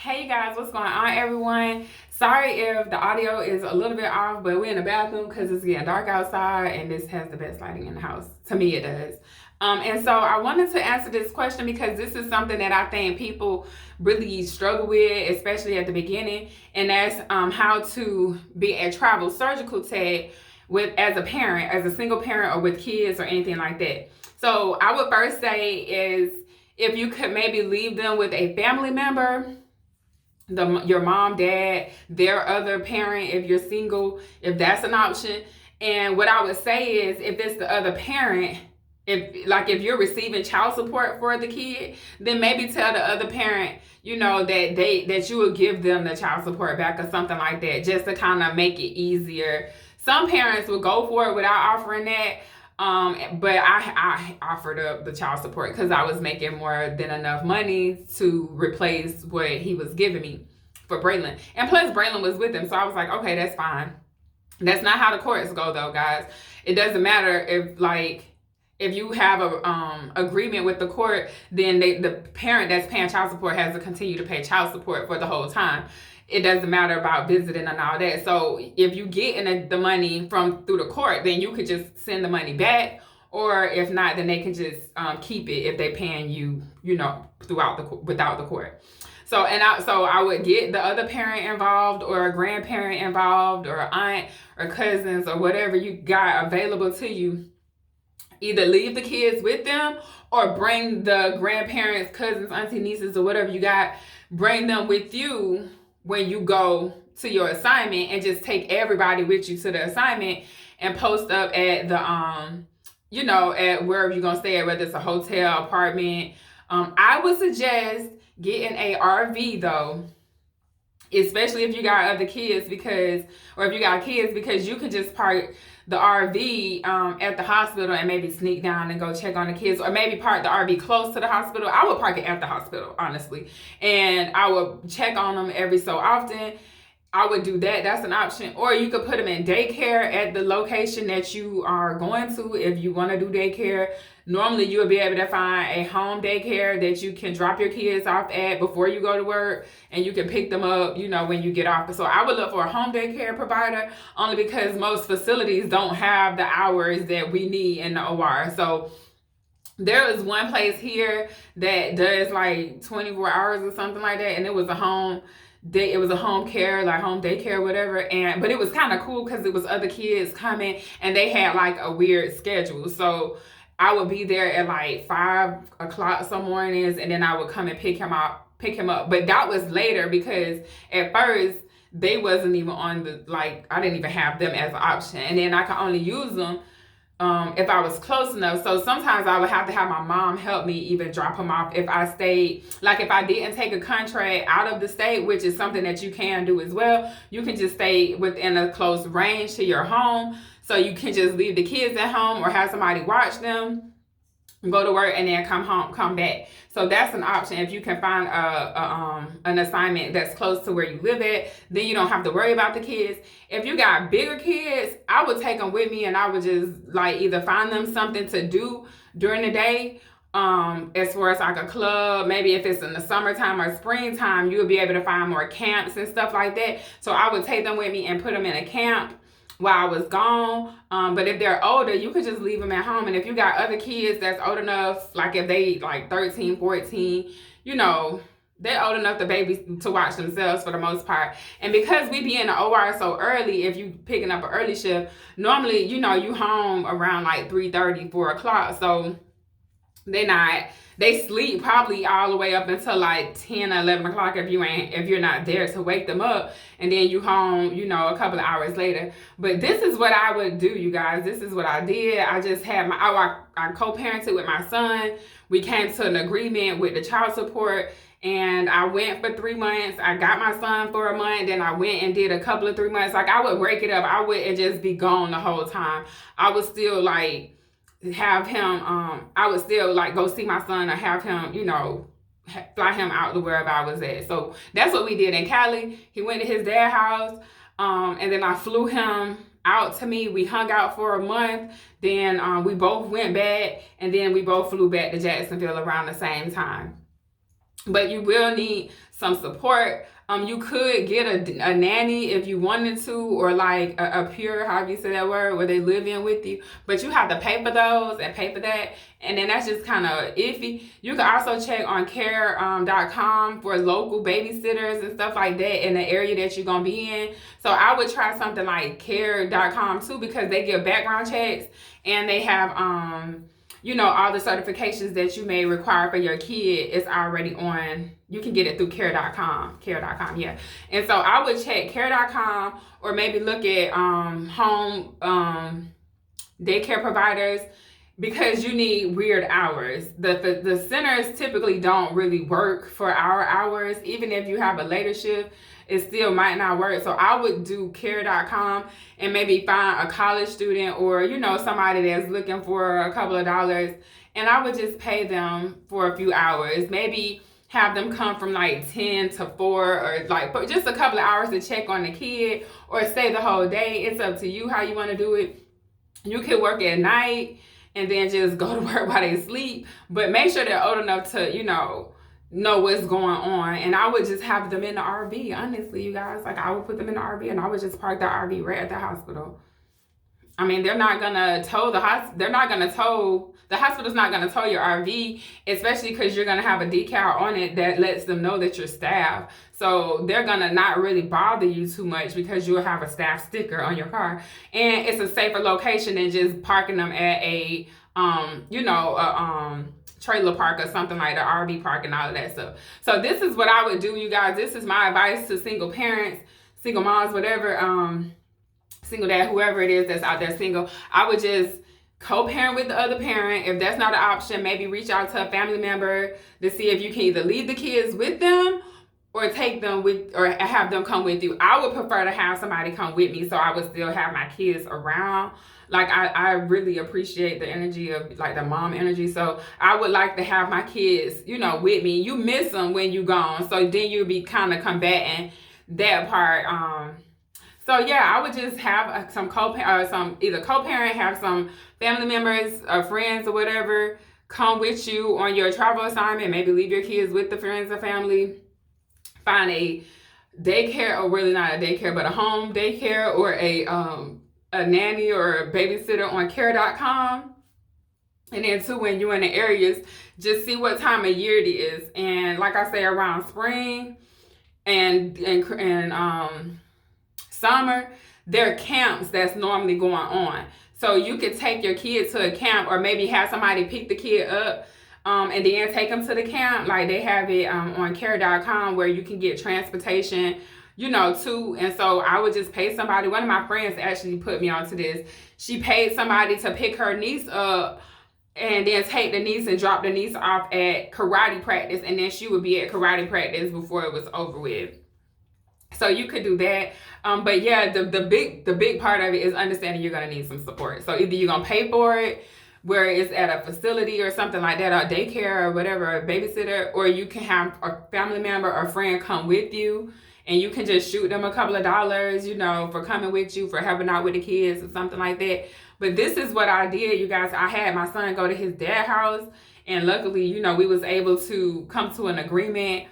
Hey you guys, what's going on everyone? Sorry if the audio is a little bit off, but we're in the bathroom because it's getting dark outside and this has the best lighting in the house. To me it does. And so I wanted to answer this question because this is something that I think people really struggle with, especially at the beginning, and that's how to be a travel surgical tech as a parent, as a single parent or with kids or anything like that. So I would first say is if you could maybe leave them with a family member, your mom, dad, their other parent, if you're single, if that's an option. And what I would say is if it's the other parent, if you're receiving child support for the kid, then maybe tell the other parent, that you will give them the child support back or something like that, just to kind of make it easier. Some parents will go for it without offering that. But I offered up the child support because I was making more than enough money to replace what he was giving me for Braylon. And plus Braylon was with him. So I was like, okay, that's fine. That's not how the courts go though, guys. It doesn't matter if you have a agreement with the court, then the parent that's paying child support has to continue to pay child support for the whole time. It doesn't matter about visiting and all that. So if you get the money through the court, then you could just send the money back, or if not, then they can just keep it if they're paying you, without the court. So I would get the other parent involved, or a grandparent involved, or an aunt or cousins or whatever you got available to you. Either leave the kids with them or bring the grandparents, cousins, auntie, nieces, or whatever you got, bring them with you when you go to your assignment, and just take everybody with you to the assignment and post up at the at wherever you're gonna stay at, whether it's a hotel, apartment. I would suggest getting a RV though, especially if you got other kids, because you can just park the RV at the hospital and maybe sneak down and go check on the kids, or maybe park the RV close to the hospital. I would park it at the hospital, honestly, and I would check on them every so often. I would do that. That's an option. Or you could put them in daycare at the location that you are going to if you want to do daycare. Normally, you'll be able to find a home daycare that you can drop your kids off at before you go to work, and you can pick them up, when you get off. So I would look for a home daycare provider, only because most facilities don't have the hours that we need in the OR. So there was one place here that does like 24 hours or something like that, and it was a home care, like home daycare, whatever. But it was kind of cool because it was other kids coming, and they had like a weird schedule. So I would be there at like 5 o'clock some mornings, and then I would come and pick him up. But that was later, because at first they wasn't even on I didn't even have them as an option, and then I could only use them if I was close enough. So sometimes I would have to have my mom help me even drop him off if I stayed. Like if I didn't take a contract out of the state, which is something that you can do as well. You can just stay within a close range to your home. So you can just leave the kids at home or have somebody watch them, go to work, and then come back. So that's an option. If you can find an assignment that's close to where you live at, then you don't have to worry about the kids. If you got bigger kids, I would take them with me, and I would just either find them something to do during the day, as far as like a club. Maybe if it's in the summertime or springtime, you'll be able to find more camps and stuff like that. So I would take them with me and put them in a camp while I was gone. But if they're older, you could just leave them at home. And if you got other kids that's old enough, like if they 13, 14, they're old enough to watch themselves for the most part. And because we be in the OR so early, if you picking up an early shift, normally, you home around 3:30, 4 o'clock. So they sleep probably all the way up until 10 or 11 o'clock if you're not there to wake them up, and then you home, a couple of hours later. But this is what I would do, you guys. This is what I did. I just had I co-parented with my son. We came to an agreement with the child support, and I went for 3 months. I got my son for a month, then I went and did a couple of 3 months. I would break it up. I wouldn't just be gone the whole time. I would still have him, I would still go see my son, or have him, fly him out to wherever I was at. So that's what we did in Cali. He went to his dad's house, and then I flew him out to me. We hung out for a month. Then we both went back, and then we both flew back to Jacksonville around the same time. but you will need some support. You could get a nanny if you wanted to, or like a peer, however you say that word, where they live in with you. But you have to pay for those and pay for that. And then that's just kind of iffy. You can also check on care.com for local babysitters and stuff like that in the area that you're going to be in. So I would try something like care.com too, because they give background checks and they have, all the certifications that you may require for your kid is already on. You can get it through care.com, yeah. And so I would check care.com, or maybe look at home daycare providers, because you need weird hours. The centers typically don't really work for our hours. Even if you have a later shift, it still might not work. So I would do care.com and maybe find a college student, or somebody that's looking for a couple of dollars, and I would just pay them for a few hours. Maybe have them come from like 10 to 4, or like just a couple of hours to check on the kid, or stay the whole day. It's up to you how you want to do it. You can work at night and then just go to work while they sleep, but make sure they're old enough to know what's going on. And I would just have them in the RV. Honestly, you guys, like, I would put them in the RV and I would just park the RV right at the hospital. I mean, they're not gonna tow the hospital's not gonna tow your RV, especially because you're gonna have a decal on it that lets them know that you're staff. So they're gonna not really bother you too much, because you'll have a staff sticker on your car, and it's a safer location than just parking them at a trailer park or something like the RV park and all of that stuff. So this is what I would do, you guys. This is my advice to single parents, single moms, whatever, single dad, whoever it is that's out there single. I would just co-parent with the other parent. If that's not an option, maybe reach out to a family member to see if you can either leave the kids with them or take them with, or have them come with you. I would prefer to have somebody come with me, so I would still have my kids around. Like, I really appreciate the energy of, like, the mom energy. So I would like to have my kids, with me. You miss them when you gone, so then you'll be kind of combating that part. So yeah, I would just have some either co-parent, have some family members or friends or whatever come with you on your travel assignment. Maybe leave your kids with the friends or family. Find a daycare, or really not a daycare, but a home daycare, or a nanny or a babysitter on care.com. And then too, when you're in the areas, just see what time of year it is. And like I say, around spring and summer, there are camps that's normally going on. So you could take your kids to a camp, or maybe have somebody pick the kid up and then take them to the camp. Like, they have it on care.com where you can get transportation, too. And so I would just pay somebody. One of my friends actually put me onto this. She paid somebody to pick her niece up and then take the niece and drop the niece off at karate practice, and then she would be at karate practice before it was over with. So you could do that. But yeah, the big part of it is understanding you're going to need some support. So either you're going to pay for it, where it's at a facility or something like that, or daycare or whatever, a babysitter, or you can have a family member or friend come with you, and you can just shoot them a couple of dollars, for coming with you, for helping out with the kids or something like that. But this is what I did, you guys. I had my son go to his dad's house, and luckily, we was able to come to an agreement.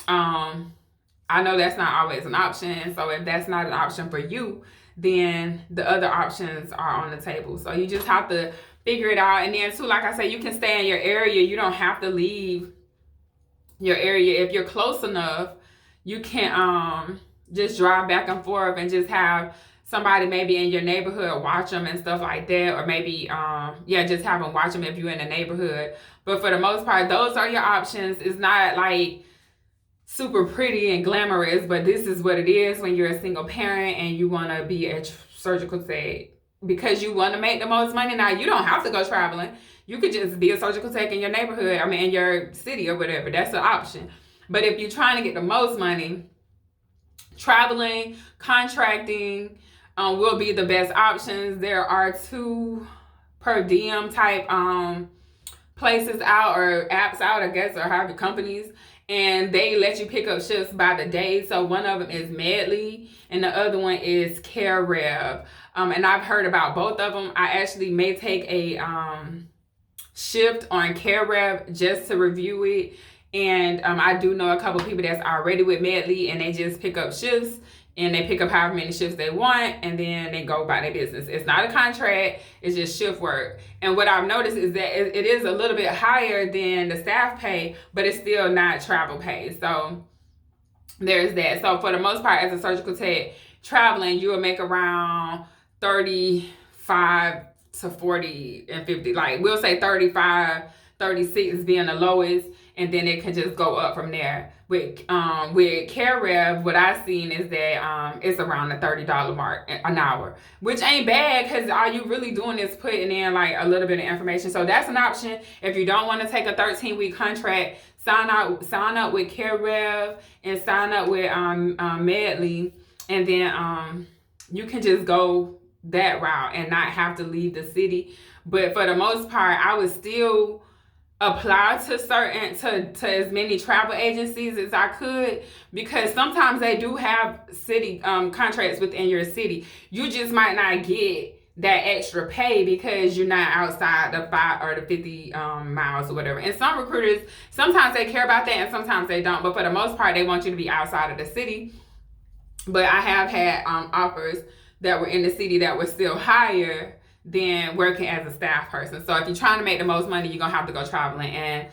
I know that's not always an option. So if that's not an option for you, then the other options are on the table. So you just have to figure it out. And then too, like I say, you can stay in your area. You don't have to leave your area. If you're close enough, you can just drive back and forth and just have somebody maybe in your neighborhood watch them and stuff like that. Or maybe, just have them watch them if you're in the neighborhood. But for the most part, those are your options. It's not like super pretty and glamorous, but this is what it is when you're a single parent and you want to be a surgical tech because you want to make the most money. Now, you don't have to go traveling. You could just be a surgical tech in your neighborhood, in your city or whatever. That's an option. But if you're trying to get the most money, traveling, contracting will be the best options. There are 2 per diem type places out, or apps out, I guess, or however, companies. And they let you pick up shifts by the day. So one of them is Medley and the other one is Carecom. And I've heard about both of them. I actually may take a shift on Carecom just to review it And I do know a couple people that's already with Medley, and they just pick up shifts, and they pick up however many shifts they want, and then they go by their business. It's not a contract, it's just shift work. And what I've noticed is that it is a little bit higher than the staff pay, but it's still not travel pay. So there's that. So for the most part, as a surgical tech, traveling, you will make around 35 to 40 and 50. Like, we'll say 35, 36 being the lowest, and then it can just go up from there. With CareRev, what I've seen is that it's around the $30 mark an hour, which ain't bad, because all you really doing is putting in like a little bit of information. So that's an option. If you don't want to take a 13-week contract, sign up with CareRev and sign up with Medley, and then you can just go that route and not have to leave the city. But for the most part, I would still apply to as many travel agencies as I could, because sometimes they do have city contracts within your city. You just might not get that extra pay because you're not outside the 5 or the 50 miles or whatever. And some recruiters, sometimes they care about that and sometimes they don't, but for the most part, they want you to be outside of the city. But I have had offers that were in the city that were still higher than working as a staff person. So if you're trying to make the most money, you're gonna have to go traveling. And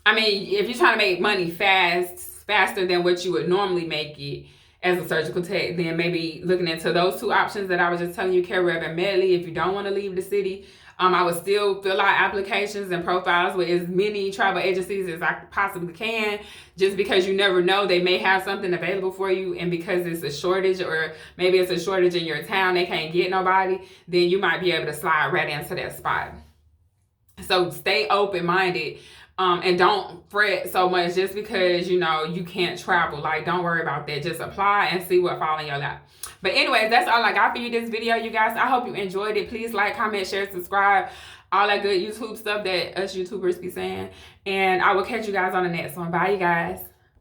I mean, if you're trying to make money faster than what you would normally make it as a surgical tech, then maybe looking into those two options that I was just telling you, CareRev and Medley. If you don't want to leave the city, I would still fill out applications and profiles with as many travel agencies as I possibly can, just because you never know, they may have something available for you, and because it's a shortage, or maybe it's a shortage in your town, they can't get nobody, then you might be able to slide right into that spot. So stay open-minded. And don't fret so much just because, you know, you can't travel. Like, don't worry about that. Just apply and see what falls in your lap. But anyways, that's all I got for you this video, you guys. I hope you enjoyed it. Please like, comment, share, subscribe. All that good YouTube stuff that us YouTubers be saying. And I will catch you guys on the next one. Bye, you guys.